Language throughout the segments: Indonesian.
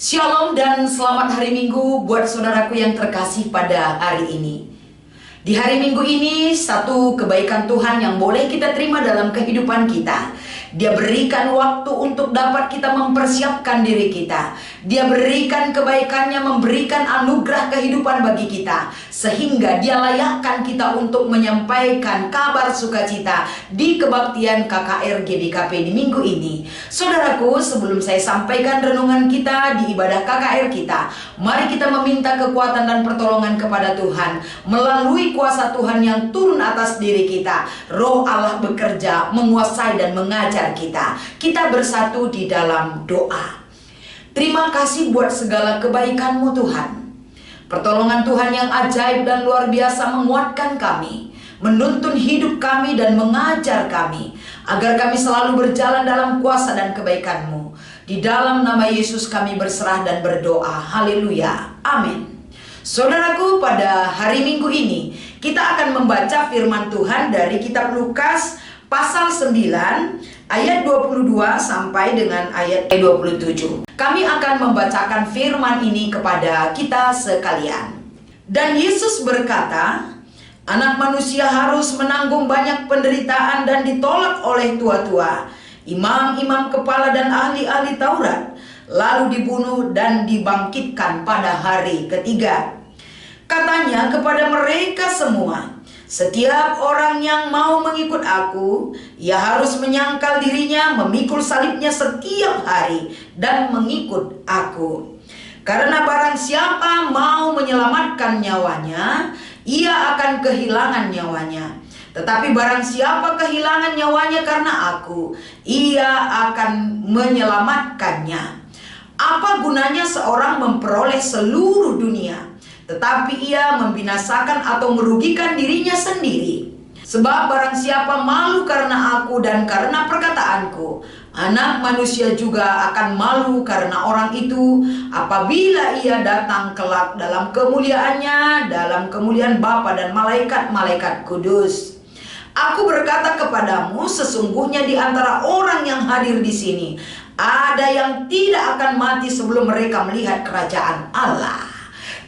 Shalom dan selamat hari Minggu buat saudaraku yang terkasih pada hari ini. Di hari Minggu ini, satu kebaikan Tuhan yang boleh kita terima dalam kehidupan kita. Dia berikan waktu untuk dapat kita mempersiapkan diri kita. Dia berikan kebaikannya, memberikan anugerah kehidupan bagi kita, sehingga dia layakkan kita untuk menyampaikan kabar sukacita di kebaktian KKR GBKP di minggu ini. Saudaraku, sebelum saya sampaikan renungan kita di ibadah KKR kita, mari kita meminta kekuatan dan pertolongan kepada Tuhan melalui kuasa Tuhan yang turun atas diri kita. Roh Allah bekerja, menguasai dan mengajar kita. Kita bersatu di dalam doa. Terima kasih buat segala kebaikan-Mu Tuhan. Pertolongan Tuhan yang ajaib dan luar biasa menguatkan kami, menuntun hidup kami dan mengajar kami, agar kami selalu berjalan dalam kuasa dan kebaikan-Mu. Di dalam nama Yesus kami berserah dan berdoa. Haleluya. Amin. Saudaraku, pada hari Minggu ini kita akan membaca firman Tuhan dari kitab Lukas pasal 9 ayat 22 sampai dengan ayat 27. Kami akan membacakan firman ini kepada kita sekalian. Dan Yesus berkata, Anak manusia harus menanggung banyak penderitaan dan ditolak oleh tua-tua, imam-imam kepala dan ahli-ahli Taurat, lalu dibunuh dan dibangkitkan pada hari ketiga. Katanya kepada mereka semua, setiap orang yang mau mengikut aku, ia harus menyangkal dirinya, memikul salibnya setiap hari, dan mengikut aku. Karena barang siapa mau menyelamatkan nyawanya, ia akan kehilangan nyawanya. Tetapi barang siapa kehilangan nyawanya karena aku, ia akan menyelamatkannya. Apa gunanya seorang memperoleh seluruh dunia, tetapi ia membinasakan atau merugikan dirinya sendiri? Sebab barang siapa malu karena aku dan karena perkataanku, Anak manusia juga akan malu karena orang itu apabila ia datang kelak dalam kemuliaannya, dalam kemuliaan Bapa dan malaikat-malaikat kudus. Aku berkata kepadamu, sesungguhnya di antara orang yang hadir di sini ada yang tidak akan mati sebelum mereka melihat kerajaan Allah.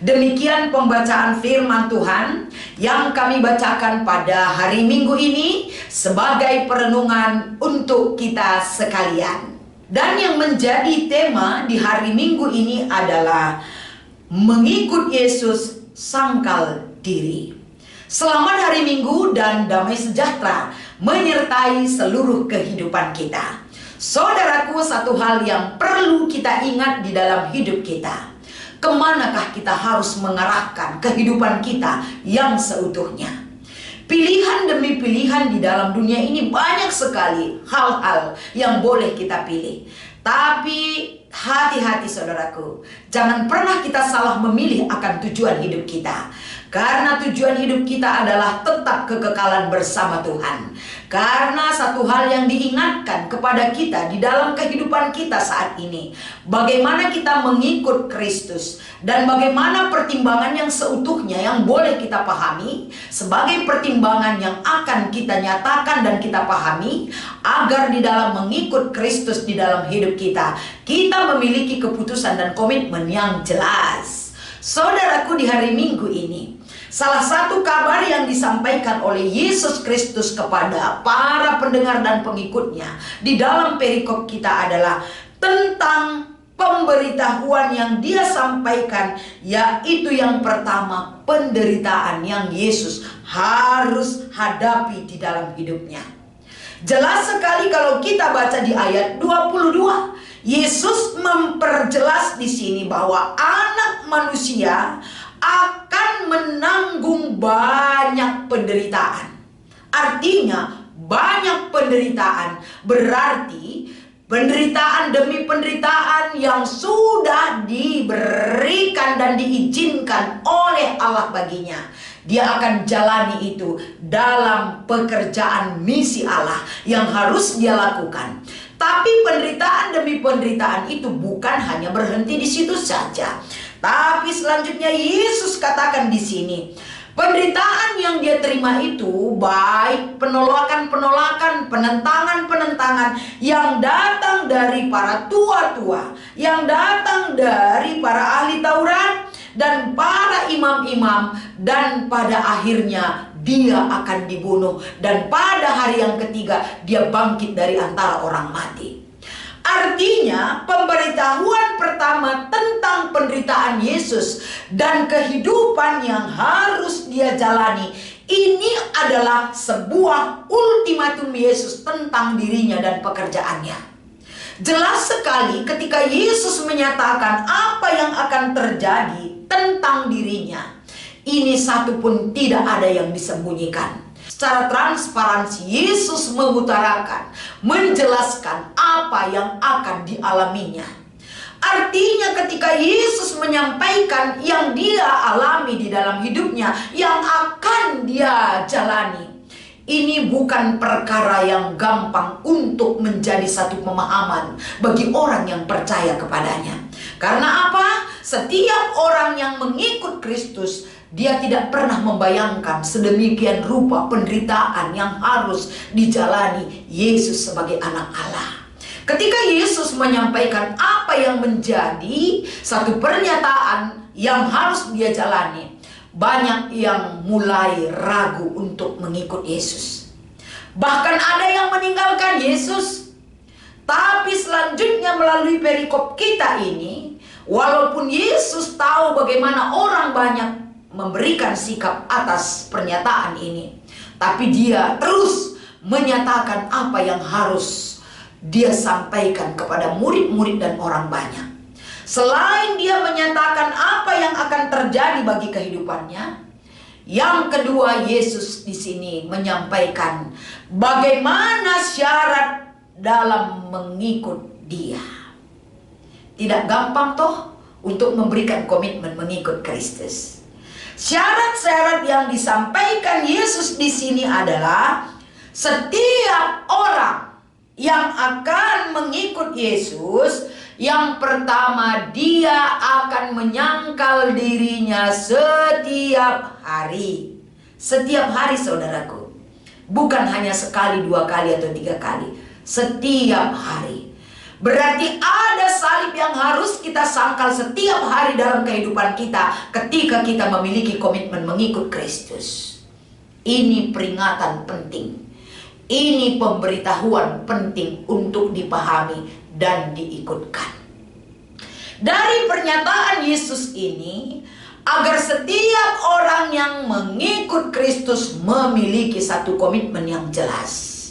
Demikian pembacaan firman Tuhan yang kami bacakan pada hari Minggu ini sebagai perenungan untuk kita sekalian. Dan yang menjadi tema di hari Minggu ini adalah mengikut Yesus, sangkal diri. Selamat hari Minggu dan damai sejahtera menyertai seluruh kehidupan kita. Saudaraku, satu hal yang perlu kita ingat di dalam hidup kita, kemanakah kita harus mengarahkan kehidupan kita yang seutuhnya? Pilihan demi pilihan di dalam dunia ini banyak sekali hal-hal yang boleh kita pilih. Tapi hati-hati saudaraku, jangan pernah kita salah memilih akan tujuan hidup kita. Karena tujuan hidup kita adalah tetap kekekalan bersama Tuhan. Karena satu hal yang diingatkan kepada kita di dalam kehidupan kita saat ini, bagaimana kita mengikut Kristus dan bagaimana pertimbangan yang seutuhnya yang boleh kita pahami sebagai pertimbangan yang akan kita nyatakan dan kita pahami agar di dalam mengikut Kristus di dalam hidup kita, kita memiliki keputusan dan komitmen yang jelas. Saudaraku, di hari Minggu ini, salah satu kabar yang disampaikan oleh Yesus Kristus kepada para pendengar dan pengikutnya di dalam perikop kita adalah tentang pemberitahuan yang dia sampaikan, yaitu yang pertama, penderitaan yang Yesus harus hadapi di dalam hidupnya. Jelas sekali kalau kita baca di ayat 22, Yesus memperjelas di sini bahwa anak manusia akan menanggung banyak penderitaan. Artinya banyak penderitaan berarti penderitaan demi penderitaan yang sudah diberikan dan diizinkan oleh Allah baginya. Dia akan jalani itu dalam pekerjaan misi Allah yang harus dia lakukan. Tapi penderitaan demi penderitaan itu bukan hanya berhenti di situ saja. Tapi selanjutnya Yesus katakan di sini, Penderitaan yang dia terima itu baik penolakan-penolakan, penentangan-penentangan yang datang dari para tua-tua, yang datang dari para ahli Taurat dan para imam-imam, dan pada akhirnya dia akan dibunuh, dan pada hari yang ketiga dia bangkit dari antara orang mati. Artinya pemberitahuan pertama tentang penderitaan Yesus dan kehidupan yang harus dia jalani, ini adalah sebuah ultimatum Yesus tentang dirinya dan pekerjaannya. Jelas sekali ketika Yesus menyatakan apa yang akan terjadi tentang dirinya, ini satu pun tidak ada yang disembunyikan. Secara transparansi Yesus mengutarakan, menjelaskan apa yang akan dialaminya. Artinya ketika Yesus menyampaikan yang dia alami di dalam hidupnya, yang akan dia jalani, ini bukan perkara yang gampang untuk menjadi satu pemahaman bagi orang yang percaya kepadanya. Karena apa? Setiap orang yang mengikut Kristus, dia tidak pernah membayangkan sedemikian rupa penderitaan yang harus dijalani Yesus sebagai anak Allah. Ketika Yesus menyampaikan apa yang menjadi satu pernyataan yang harus dia jalani, banyak yang mulai ragu untuk mengikut Yesus. Bahkan ada yang meninggalkan Yesus. Tapi selanjutnya melalui perikop kita ini, walaupun Yesus tahu bagaimana orang banyak memberikan sikap atas pernyataan ini, tapi dia terus menyatakan apa yang harus dia sampaikan kepada murid-murid dan orang banyak. Selain dia menyatakan apa yang akan terjadi bagi kehidupannya, yang kedua Yesus di sini menyampaikan bagaimana syarat dalam mengikut dia. Tidak gampang toh untuk memberikan komitmen mengikut Kristus. Syarat-syarat yang disampaikan Yesus di sini adalah setiap orang yang akan mengikut Yesus, yang pertama dia akan menyangkal dirinya setiap hari. Setiap hari saudaraku. Bukan hanya sekali, dua kali atau tiga kali. Setiap hari. Berarti ada salib yang harus kita sangkal setiap hari dalam kehidupan kita ketika kita memiliki komitmen mengikut Kristus. Ini peringatan penting. Ini pemberitahuan penting untuk dipahami dan diikutkan. Dari pernyataan Yesus ini, agar setiap orang yang mengikut Kristus memiliki satu komitmen yang jelas.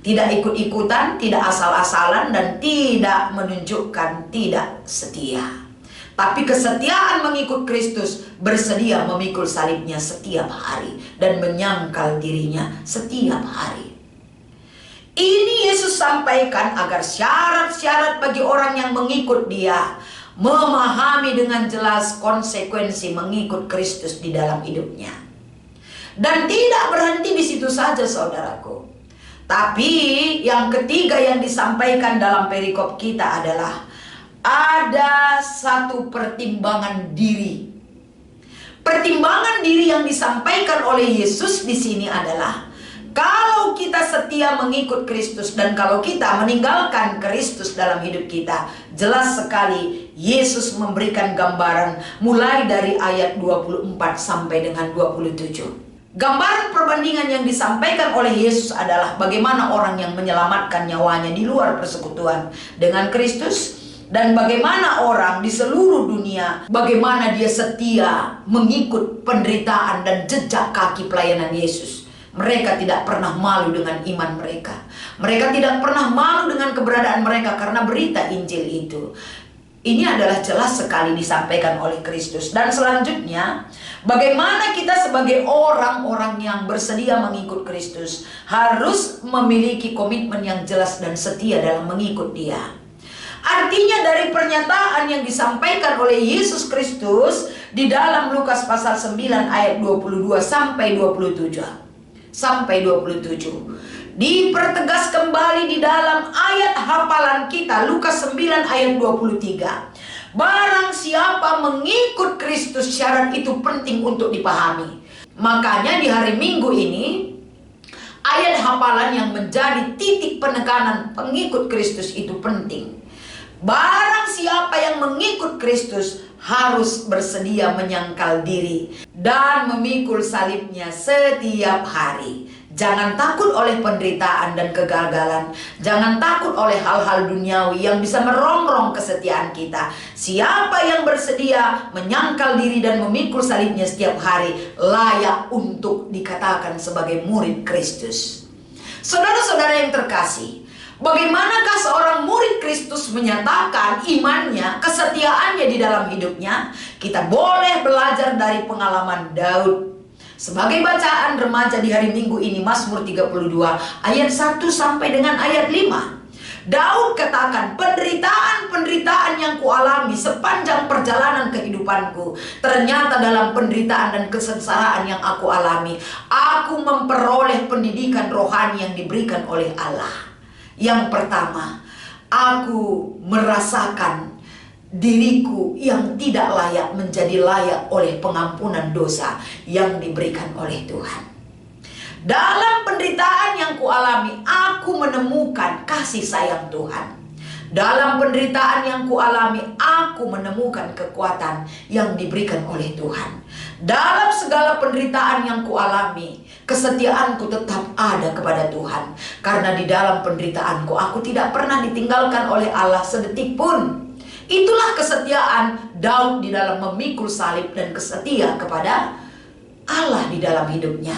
Tidak ikut-ikutan, tidak asal-asalan, dan tidak menunjukkan tidak setia. Tapi kesetiaan mengikut Kristus, bersedia memikul salibnya setiap hari dan menyangkal dirinya setiap hari. Ini Yesus sampaikan agar syarat-syarat bagi orang yang mengikut dia memahami dengan jelas konsekuensi mengikut Kristus di dalam hidupnya. Dan tidak berhenti di situ saja saudaraku. Tapi yang ketiga yang disampaikan dalam perikop kita adalah ada satu pertimbangan diri. Pertimbangan diri yang disampaikan oleh Yesus di sini adalah kalau kita setia mengikut Kristus dan kalau kita meninggalkan Kristus dalam hidup kita, jelas sekali Yesus memberikan gambaran mulai dari ayat 24 sampai dengan 27. Gambaran perbandingan yang disampaikan oleh Yesus adalah bagaimana orang yang menyelamatkan nyawanya di luar persekutuan dengan Kristus, dan bagaimana orang di seluruh dunia, bagaimana dia setia mengikut penderitaan dan jejak kaki pelayanan Yesus. Mereka tidak pernah malu dengan iman mereka. Mereka tidak pernah malu dengan keberadaan mereka karena berita Injil itu. Ini adalah jelas sekali disampaikan oleh Kristus. Dan selanjutnya, bagaimana kita sebagai orang-orang yang bersedia mengikut Kristus harus memiliki komitmen yang jelas dan setia dalam mengikut Dia. Artinya dari pernyataan yang disampaikan oleh Yesus Kristus di dalam Lukas pasal 9 ayat 22 sampai 27. Dipertegas kembali di dalam ayat hafalan kita Lukas 9 ayat 23. Barang siapa mengikut Kristus, syarat itu penting untuk dipahami. Makanya di hari Minggu ini, ayat hafalan yang menjadi titik penekanan pengikut Kristus itu penting. Barang siapa yang mengikut Kristus harus bersedia menyangkal diri dan memikul salibnya setiap hari. Jangan takut oleh penderitaan dan kegagalan. Jangan takut oleh hal-hal duniawi yang bisa merongrong kesetiaan kita. Siapa yang bersedia menyangkal diri dan memikul salibnya setiap hari layak untuk dikatakan sebagai murid Kristus. Saudara-saudara yang terkasih, bagaimanakah seorang murid Kristus menyatakan imannya, kesetiaannya di dalam hidupnya? Kita boleh belajar dari pengalaman Daud. Sebagai bacaan remaja di hari Minggu ini, Mazmur 32 ayat 1 sampai dengan ayat 5. Daud katakan, penderitaan-penderitaan yang kualami sepanjang perjalanan kehidupanku, ternyata dalam penderitaan dan kesengsaraan yang aku alami, aku memperoleh pendidikan rohani yang diberikan oleh Allah. Yang pertama, aku merasakan diriku yang tidak layak menjadi layak oleh pengampunan dosa yang diberikan oleh Tuhan. Dalam penderitaan yang kualami, aku menemukan kasih sayang Tuhan. Dalam penderitaan yang kualami, aku menemukan kekuatan yang diberikan oleh Tuhan. Dalam segala penderitaan yang kualami, kesetiaanku tetap ada kepada Tuhan. Karena di dalam penderitaanku, aku tidak pernah ditinggalkan oleh Allah sedetik pun. Itulah kesetiaan Daud di dalam memikul salib dan setia kepada Allah di dalam hidupnya.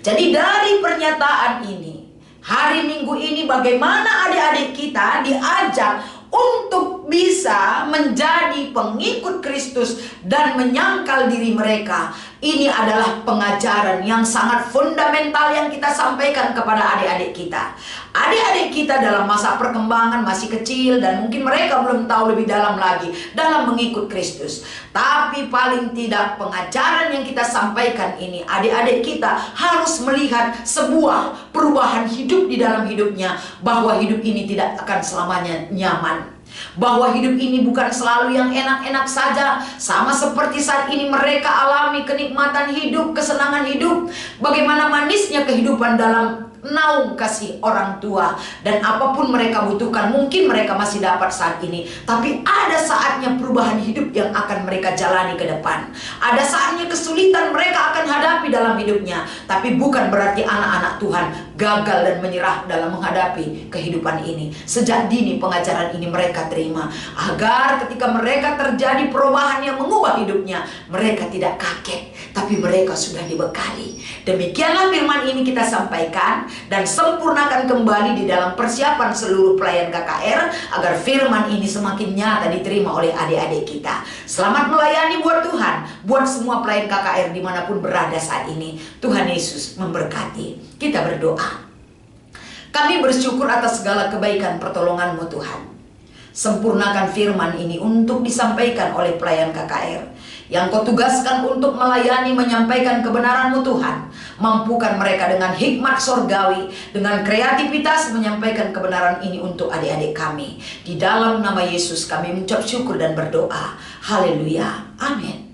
Jadi dari pernyataan ini, hari Minggu ini bagaimana adik-adik kita diajak untuk bisa menjadi pengikut Kristus dan menyangkal diri mereka. Ini adalah pengajaran yang sangat fundamental yang kita sampaikan kepada adik-adik kita. Adik-adik kita dalam masa perkembangan masih kecil dan mungkin mereka belum tahu lebih dalam lagi dalam mengikut Kristus. Tapi paling tidak pengajaran yang kita sampaikan ini, adik-adik kita harus melihat sebuah perubahan hidup di dalam hidupnya. Bahwa hidup ini tidak akan selamanya nyaman. Bahwa hidup ini bukan selalu yang enak-enak saja. Sama seperti saat ini mereka alami kenikmatan hidup, kesenangan hidup. Bagaimana manisnya kehidupan dalam naung kasih orang tua. Dan apapun mereka butuhkan mungkin mereka masih dapat saat ini. Tapi ada saatnya perubahan hidup yang akan mereka jalani ke depan. Ada saatnya kesulitan mereka akan hadapi dalam hidupnya. Tapi bukan berarti anak-anak Tuhan gagal dan menyerah dalam menghadapi kehidupan ini. Sejak dini pengajaran ini mereka terima. Agar ketika mereka terjadi perubahan yang mengubah hidupnya, mereka tidak kaget, tapi mereka sudah dibekali. Demikianlah firman ini kita sampaikan dan sempurnakan kembali di dalam persiapan seluruh pelayan KKR agar firman ini semakin nyata diterima oleh adik-adik kita. Selamat melayani buat Tuhan, buat semua pelayan KKR dimanapun berada saat ini. Tuhan Yesus memberkati. Kita berdoa. Kami bersyukur atas segala kebaikan pertolongan-Mu Tuhan. Sempurnakan firman ini untuk disampaikan oleh pelayan KKR yang Kau tugaskan untuk melayani, menyampaikan kebenaran-Mu Tuhan. Mampukan mereka dengan hikmat sorgawi, dengan kreativitas menyampaikan kebenaran ini untuk adik-adik kami. Di dalam nama Yesus kami mengucap syukur dan berdoa. Haleluya. Amin.